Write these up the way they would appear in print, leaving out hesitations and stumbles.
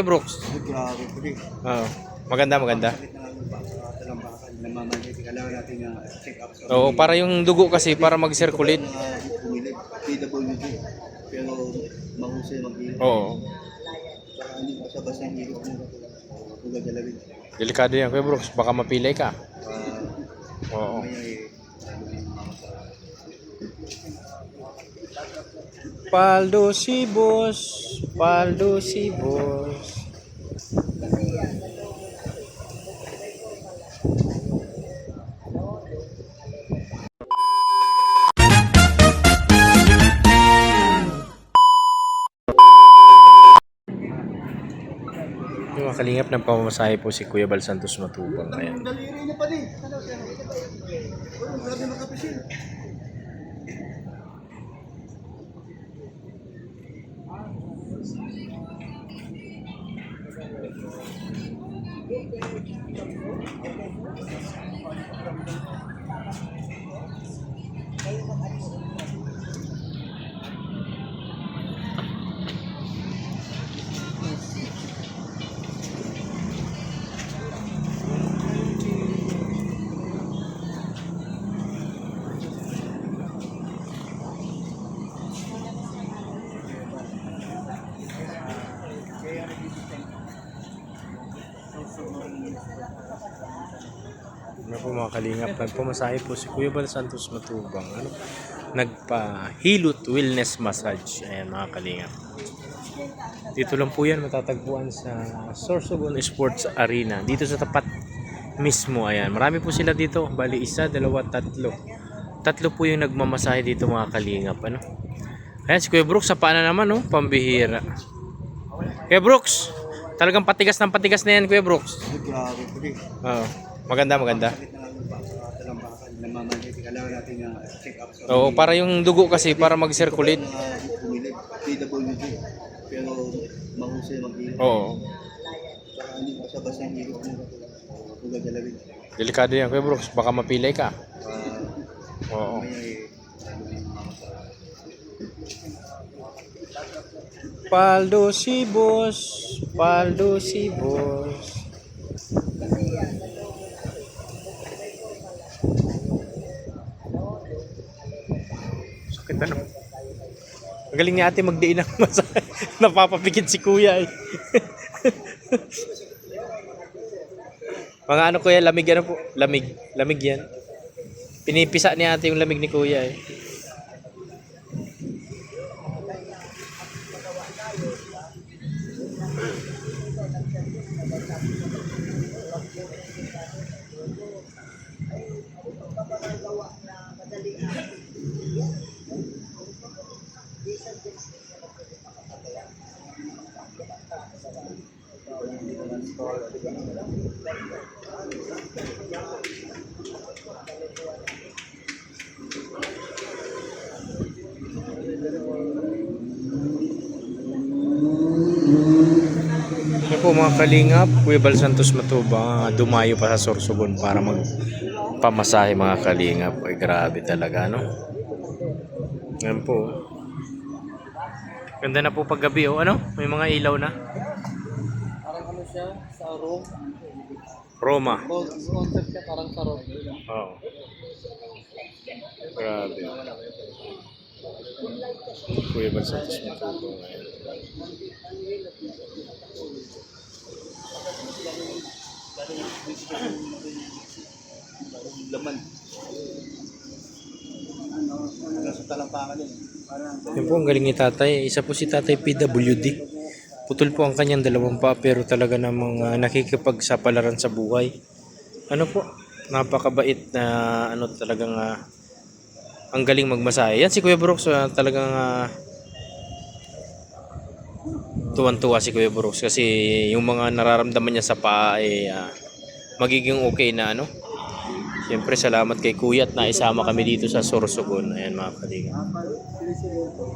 Brooks. Ay, grabe po din. Oo. Maganda. Sakit na lang yung talambakan. Namamanhid. Kailangan natin check up. Oo, para yung dugo kasi para mag-circulate. Bumili. PWD. Pero mahusay mag-hilot. Oo. Saka hindi basta-basta yung hilot mo. Kung gagalawin. Delikado yan, Kuya Brooks. Baka mapilay ka. Oo. Paldo si boss. Yung mga kalingap ng pamamasahe po si Kuya Bal Santos Matubang. Ayan. Daliri niya pa din. Ano siya? Grabe makapisil. Ano po mga kalingap, nagpamasahe po si Kuya Bal Santos Matubang. Nagpa-hilot wellness massage. Ayan mga kalingap. Dito lang po yan matatagpuan sa Sorsogon Sports Arena. Dito sa tapat mismo. Ayan. Marami po sila dito. Bali 1, 2, 3. Tatlo po yung nagmamasahe dito mga kalingap. Ano? Ayan si Kuya Brooks sa paana naman. Oh, pambihira. Kuya Brooks, talagang patigas na yan Kuya Brooks. Ay, grabe po din. Oo. Maganda. Sakit na lang yung talambakan. Namamanhid. Kailangan natin check up. Oo, para yung dugo kasi para mag-circulate. Bumili. PWD. Pero mahusay mag-hilot. Oo. Saka hindi basta-basta yung hilot mo. Kung gagalawin. Delikado yan Kuya Brooks. Baka mapilay ka. Oo. Paldo si boss. Sakit ano? Magaling ni ate magdiin ng masahe. Napapapikit si kuya eh. Mga ano kuya, lamig ano po? Lamig yan. Pinipisa ni ate yung lamig ni kuya eh. Yan po mga kalingap, Kuya Bal Santos Matubang dumayo pa sa Sorsogon para magpamasahe mga kalingap. Ay grabe talaga no. Yan po. Ganda na po paggabi oh. Ano? May mga ilaw na. Parang ano siya sa room. Roma. Concept siya parang sa room. Oo. Grabe. Kuya Bal Santos Matubang ngayon. Laman. Sa talampakan din. Yan po ang galing ni tatay. Isa po si tatay PWD. Putol po ang kanyang dalawang pa pero talaga namang nakikipagsapalaran sa buhay. Ano po? Napakabait na ano talagang ang galing magmasahe. Yan si Kuya Brooks talagang tuwan-tuwa si Kuya Brooks kasi yung mga nararamdaman niya sa paa ay magiging okay na ano. Siyempre salamat kay Kuya at naisama kami dito sa Sorsogon. Ayan mga kalinga.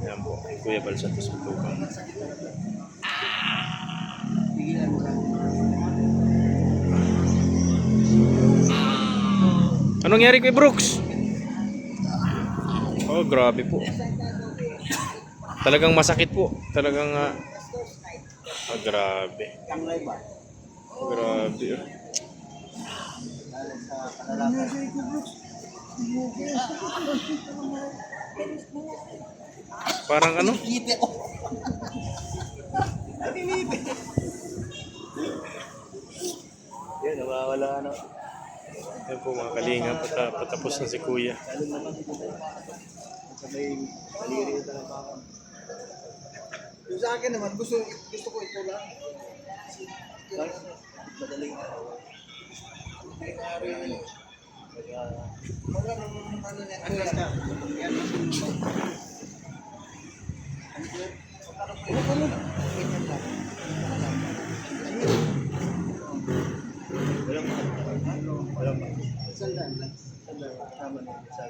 Ayan po, kay Kuya Bal Santos Matubang. Anong nangyari kay Brooks? Oh, grabe po. Talagang masakit po. Talagang Ah, grabe. Tanglay ba? Grabe. Dahil sa kalalakan. Parang ano? Kite ko. Nalilipit. Yan, nawawala na. Yan po mga kalinga, patapos na si kuya. Lalo naman dito tayo sa may kaliri ito ng baka. Yung sa akin naman, gusto ko ito lang. Madaling araw. Madaling araw yun. Wala nang ano na. Atlas ka. Yan.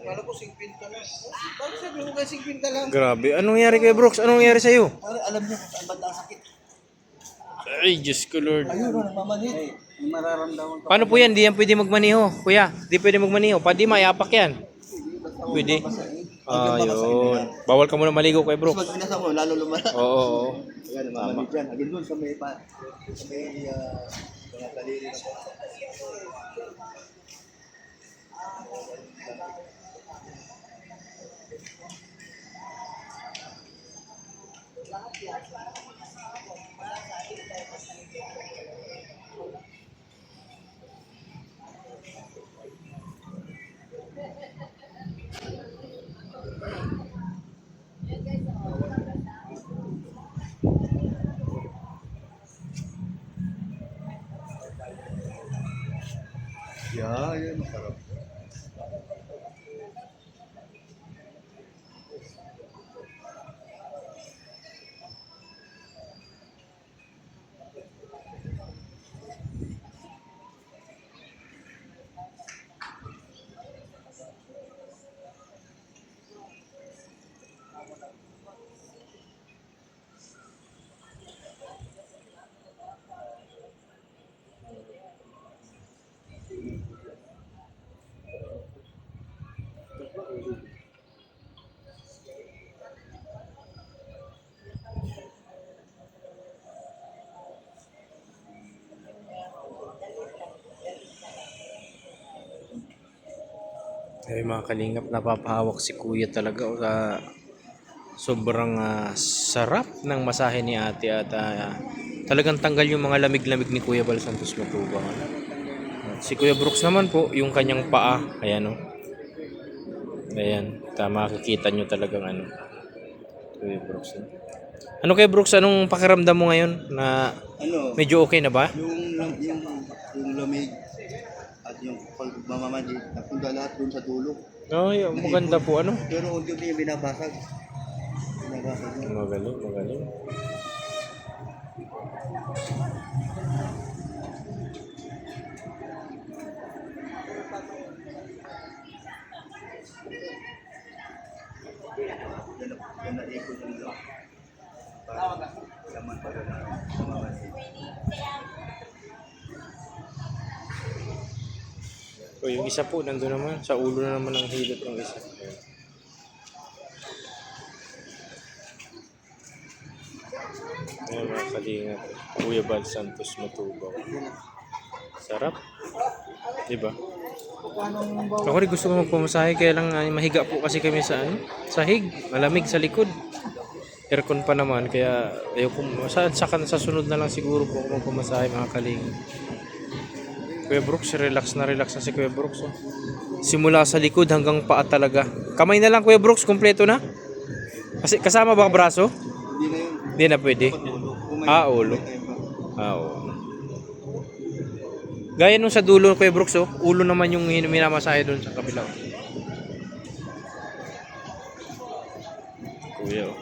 Kala ko 50 lang. Bakit sabi mo kay 50 lang? Grabe. Anong nangyari kay Brooks? Anong nangyari sa'yo? Para alam niyo kung saan banda ang sakit. Ay, Diyos ko Lord. Ayun, nagmamanhid. Yung mararamdaman ko. Paano po yan? Di yan pwede magmaniho. Kuya, di pwede magmaniho. Pwede mayapak yan. Pwede. Yun. Bawal ka muna maligo kay Brooks. Pag binasa mo, lalo lumala. Oo. Ayan, namamanhid yan. Agad doon sa may mga kaliri na po. Yeah, yan, masarap. Ay mga kalingap, napapahawak si kuya talaga sa sobrang sarap ng masahe ni ate at talagang tanggal yung mga lamig-lamig ni Kuya Bal Santos Matubang. At si Kuya Brooks naman po, yung kanyang paa, ayan o. Ayan, makikita nyo talagang ano. Kuya Brooks. Ano kay Brooks, anong pakiramdam mo ngayon na Ano? medyo okay na ba? Yung lamig at yung pagmamamanhid, napunta lahat doon sa dulo. Ay, maganda po ano. Pero unti-unti yung binabasag. Binabasag yun. Magaling, magaling. Yan na ikot yung lang. Para laman pa rin na mamamanhid. O yung isa po, nandun naman. Sa ulo na naman ang hilot ng isa. Ayan mga kalingap. Kuya Bal Santos Matubang. Sarap. Diba? Ako rin gusto ko magpamasahe kaya lang mahiga po kasi kami sa sahig. Malamig sa likod. Aircon pa naman kaya ayoko sa sunod na lang siguro po ako magpamasahe mga kalingap. Kuya Brooks, relax na si Kuya Brooks. Oh. Simula sa likod hanggang paa talaga. Kamay na lang Kuya Brooks, kompleto na. Kasi kasama ba ang braso? Hindi na yun. Hindi na pwede. Ulo. Oo. Gaya nung sa dulo Kuya Brooks, oh, ulo naman yung minamasahe doon sa kabila. Kuya, oh.